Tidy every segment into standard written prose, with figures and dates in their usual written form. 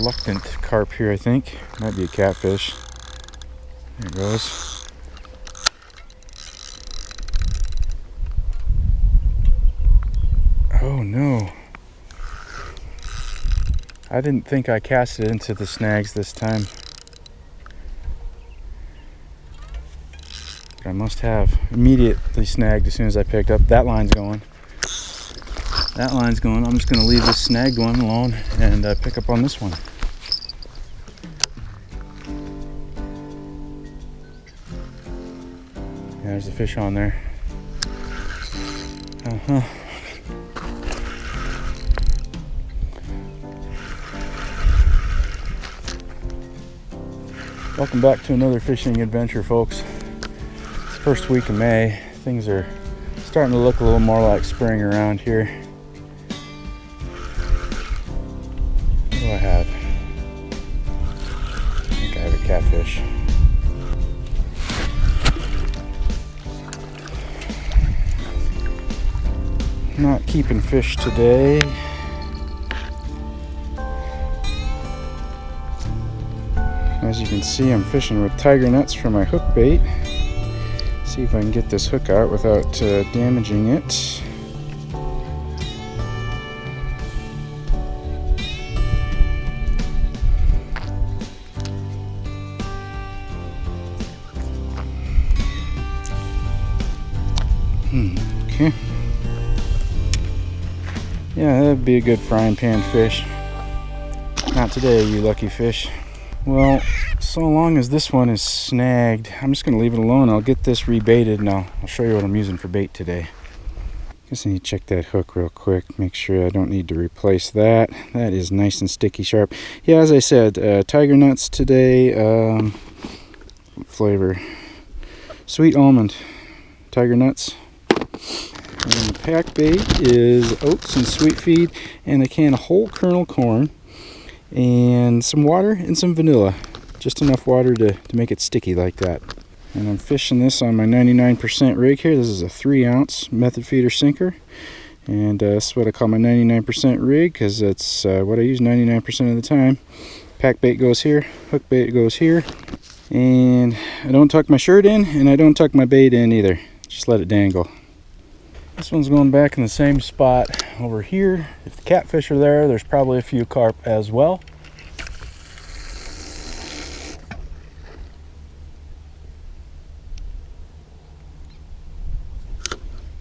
reluctant carp here, I think. Might be a catfish. There it goes. Oh no. I didn't think I cast it into the snags this time. But I must have immediately snagged as soon as I picked up. That line's going. That line's going. I'm just going to leave this snagged one alone and pick up on this one. Yeah, there's a fish on there. Welcome back to another fishing adventure, folks. It's the first week of May. Things are starting to look a little more like spring around here. What do I have? I think I have a catfish. Not keeping fish today. As you can see, I'm fishing with tiger nuts for my hook bait. See if I can get this hook out without damaging it. Okay. Yeah, that'd be a good frying pan fish. Not today, you lucky fish. Well, so long as this one is snagged, I'm just going to leave it alone. I'll get this rebaited and I'll show you what I'm using for bait today. Guess I need to check that hook real quick, make sure I don't need to replace that. That is nice and sticky sharp. Yeah, as I said, tiger nuts today. Flavor? Sweet almond. Tiger nuts. And the pack bait is oats and sweet feed and a can of whole kernel corn. And some water and some vanilla, just enough water to make it sticky like that. And I'm fishing this on my 99% rig here. This is a 3-ounce method feeder sinker, and that's what I call my 99% rig because that's what I use 99% of the time. Pack bait goes here, hook bait goes here, and I don't tuck my shirt in and I don't tuck my bait in either, just let it dangle. This one's going back in the same spot over here. If the catfish are there, there's probably a few carp as well.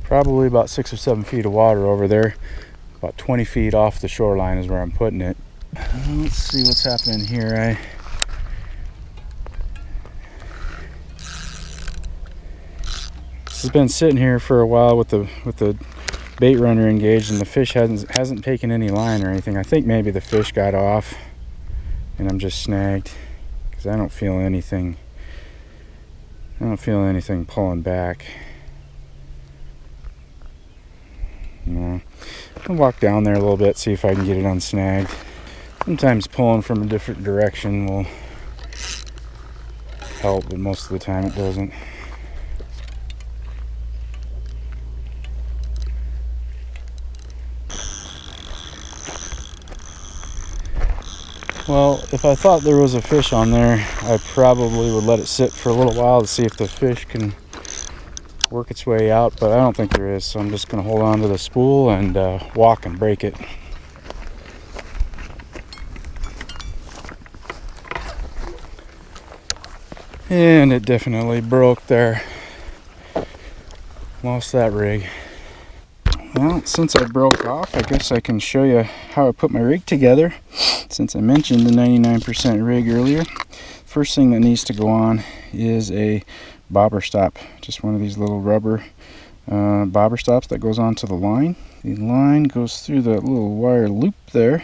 Probably about 6 or 7 feet of water over there. About 20 feet off the shoreline is where I'm putting it. Let's see what's happening here. This has been sitting here for a while with the bait runner engaged, and the fish hasn't taken any line or anything. I think maybe the fish got off and I'm just snagged because I don't feel anything pulling back. No. I'll walk down there a little bit, see if I can get it unsnagged. Sometimes pulling from a different direction will help, but most of the time it doesn't. Well, if I thought there was a fish on there, I probably would let it sit for a little while to see if the fish can work its way out, but I don't think there is, so I'm just going to hold on to the spool and walk and break it. And it definitely broke there. Lost that rig. Well, since I broke off, I guess I can show you how I put my rig together. Since I mentioned the 99% rig earlier, first thing that needs to go on is a bobber stop. Just one of these little rubber bobber stops that goes onto the line. The line goes through that little wire loop there,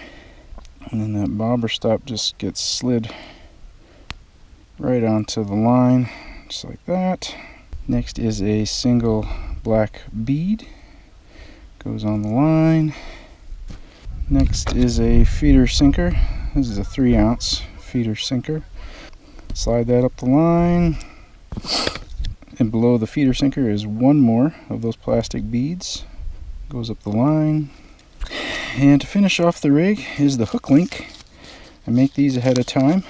and then that bobber stop just gets slid right onto the line, just like that. Next is a single black bead. Goes on the line. Next is a feeder sinker. This is a 3-ounce feeder sinker. Slide that up the line. And below the feeder sinker is one more of those plastic beads. Goes up the line. And to finish off the rig is the hook link. I make these ahead of time.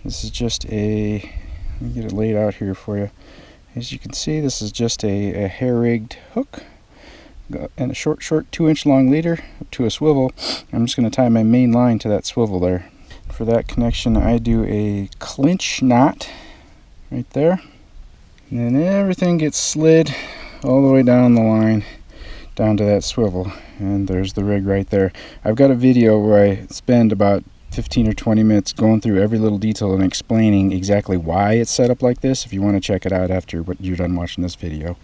This is just a, let me get it laid out here for you. As you can see, this is just a hair-rigged hook and a short 2-inch long leader up to a swivel. I'm just going to tie my main line to that swivel there. For that connection, I do a clinch knot right there. And then everything gets slid all the way down the line, down to that swivel. And there's the rig right there. I've got a video where I spend about 15 or 20 minutes going through every little detail and explaining exactly why it's set up like this, if you want to check it out after what you're done watching this video.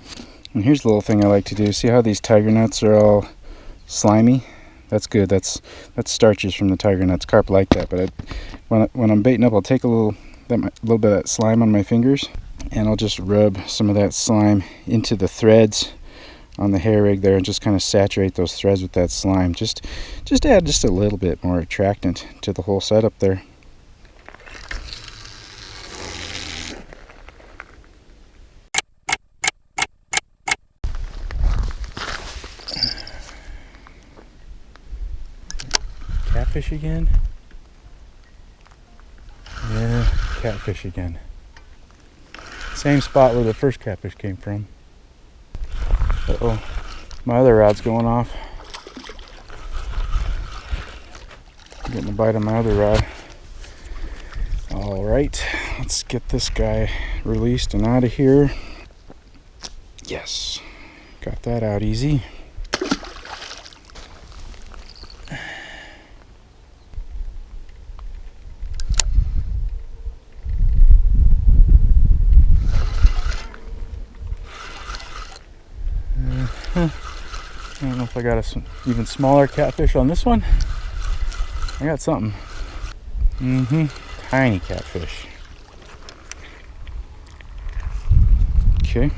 And here's the little thing I like to do. See how these tiger nuts are all slimy? That's good. That's starches from the tiger nuts. Carp like that. But when I'm baiting up, I'll take a little bit of that slime on my fingers, and I'll just rub some of that slime into the threads on the hair rig there, and just kind of saturate those threads with that slime. Just add just a little bit more attractant to the whole setup there. Catfish again? Yeah, catfish again. Same spot where the first catfish came from. Uh-oh, my other rod's going off. I'm getting a bite on my other rod. Alright, let's get this guy released and out of here. Yes, got that out easy. I don't know if I got a even smaller catfish on this one. I got something. Tiny catfish. Okay.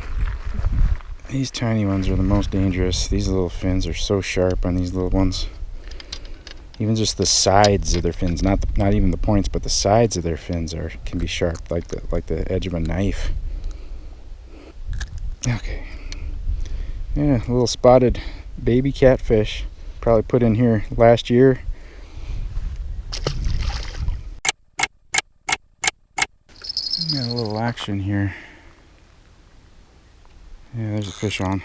These tiny ones are the most dangerous. These little fins are so sharp on these little ones. Even just the sides of their fins, not even the points, but the sides of their fins can be sharp, like the edge of a knife. Okay. Yeah, a little spotted baby catfish, probably put in here last year. Got a little action here. Yeah, there's a fish on.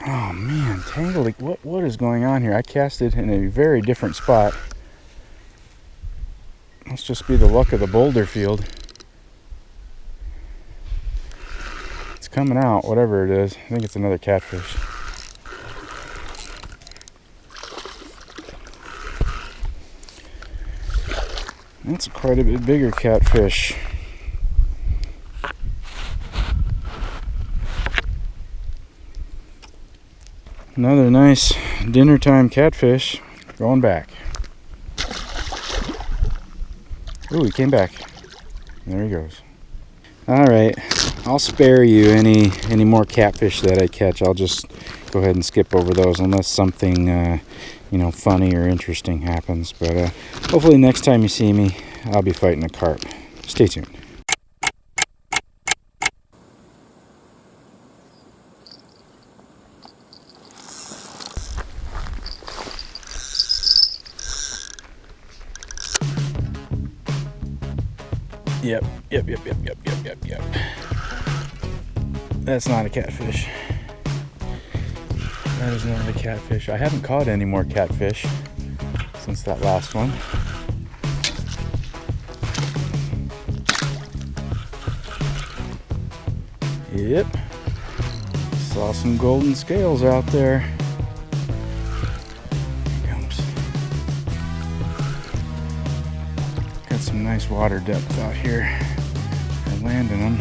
Oh man, tangled. What is going on here? I cast it in a very different spot. Must just be the luck of the boulder field. Coming out, whatever it is. I think it's another catfish. That's quite a bit bigger catfish. Another nice dinner time catfish going back. Ooh, he came back. There he goes. All right. I'll spare you any more catfish that I catch. I'll just go ahead and skip over those unless something funny or interesting happens. But hopefully next time you see me, I'll be fighting a carp. Stay tuned. Yep. That's not a catfish. That is not a catfish. I haven't caught any more catfish since that last one. Yep. Saw some golden scales out there. Here he comes. Got some nice water depth out here. I'm landing them.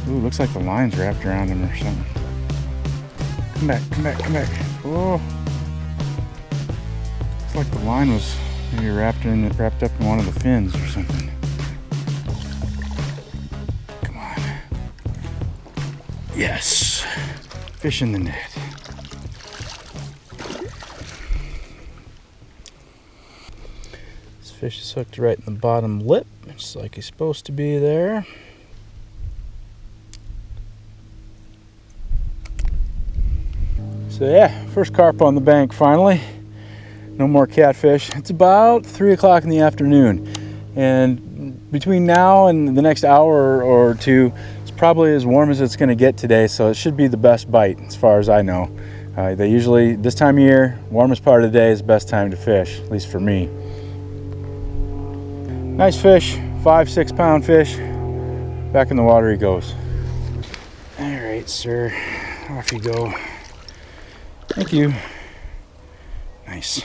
Ooh, looks like the line's wrapped around him or something. Come back. Oh. Looks like the line was maybe wrapped up in one of the fins or something. Come on. Yes. Fish in the net. This fish is hooked right in the bottom lip, just like he's supposed to be there. So yeah, first carp on the bank finally. no more catfish. It's about 3 o'clock in the afternoon, and between now and the next hour or two, it's probably as warm as it's going to get today, so it should be the best bite as far as I know. They usually, this time of year, warmest part of the day is the best time to fish, at least for me. Nice fish, 5-6 pound fish. Back in the water he goes. All right, sir, off you go. Thank you. Nice.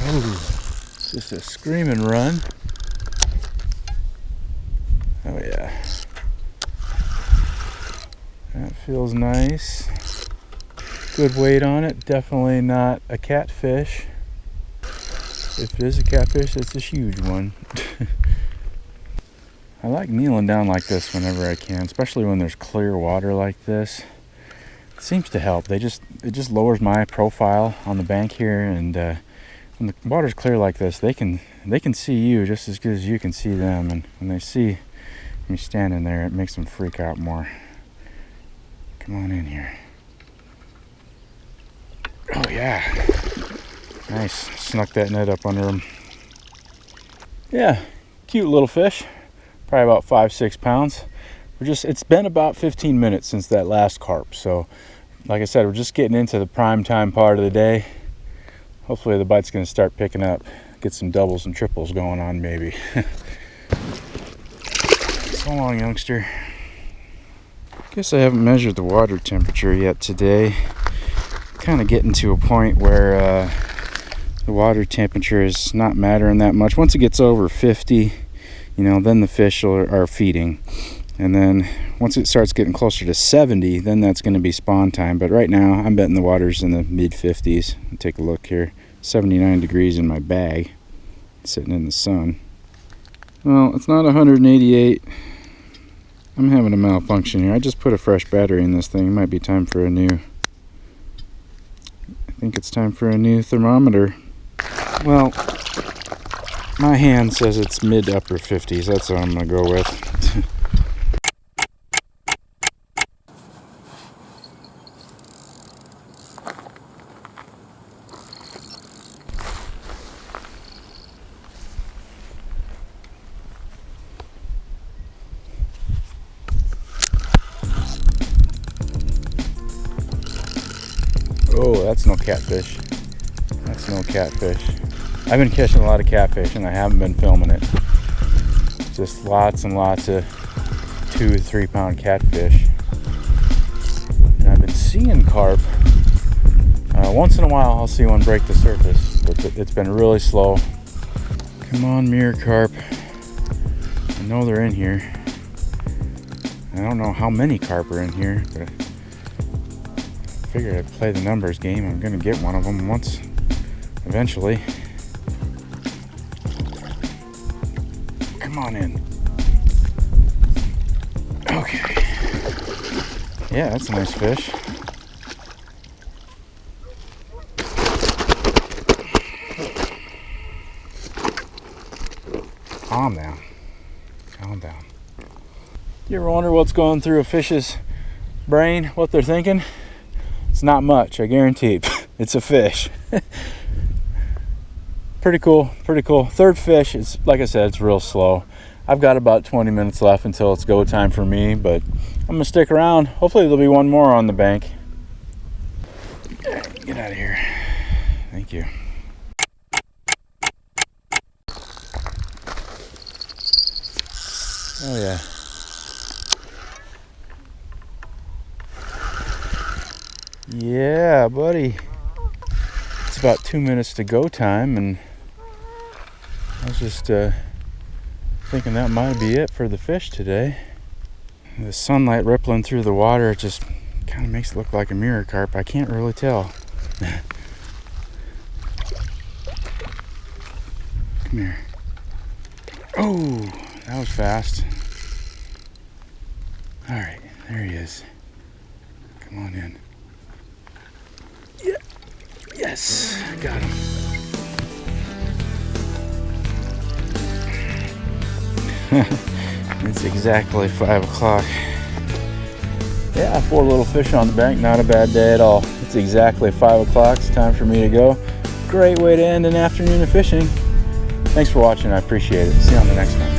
Oh, just a screaming run. Oh yeah. That feels nice. Good weight on it. Definitely not a catfish. If it is a catfish, it's a huge one. I like kneeling down like this whenever I can, especially when there's clear water like this. It seems to help. It just lowers my profile on the bank here, and when the water's clear like this, they can see you just as good as you can see them, and when they see me standing there, it makes them freak out more. Come on in here. Oh yeah. Nice. Snuck that net up under him. Yeah, cute little fish. Probably about 5-6 pounds. It's been about 15 minutes since that last carp, so like I said, we're just getting into the prime time part of the day. Hopefully the bite's going to start picking up, get some doubles and triples going on maybe. So long, youngster. Guess I haven't measured the water temperature yet today. Kind of getting to a point where the water temperature is not mattering that much. Once it gets over 50, then the fish are feeding, and then once it starts getting closer to 70, then that's going to be spawn time. But right now I'm betting the water's in the mid 50s. Take a look here. 79 degrees in my bag, sitting in the sun. Well, it's not 188. I'm having a malfunction here. I just put a fresh battery in this thing. It might be time for I think it's time for a new thermometer. Well, my hand says it's mid upper 50s. That's what I'm gonna go with. Oh, that's no catfish. That's no catfish. I've been catching a lot of catfish and I haven't been filming it. Just lots and lots of 2 or 3 pound catfish. And I've been seeing carp. Once in a while I'll see one break the surface, but it's been really slow. Come on, mirror carp. I know they're in here. I don't know how many carp are in here, but I figured I'd play the numbers game. I'm gonna get one of them once, eventually. Come on in. Okay. Yeah, that's a nice fish. Calm down. Calm down. You ever wonder what's going through a fish's brain, what they're thinking? It's not much, I guarantee. It's a fish. Pretty cool, pretty cool. Third fish, it's like I said, it's real slow. I've got about 20 minutes left until it's go time for me, but I'm gonna stick around. Hopefully there'll be one more on the bank. Get out of here. Thank you. Oh yeah. Yeah, buddy. It's about 2 minutes to go time, and I was just thinking that might be it for the fish today. The sunlight rippling through the water just kind of makes it look like a mirror carp. I can't really tell. Come here. Oh, that was fast. All right, there he is. Come on in. Yeah. Yes, got him. It's exactly 5 o'clock. Yeah, 4 little fish on the bank, not a bad day at all. It's exactly 5 o'clock, it's time for me to go. Great way to end an afternoon of fishing. Thanks for watching, I appreciate it. See you on the next one.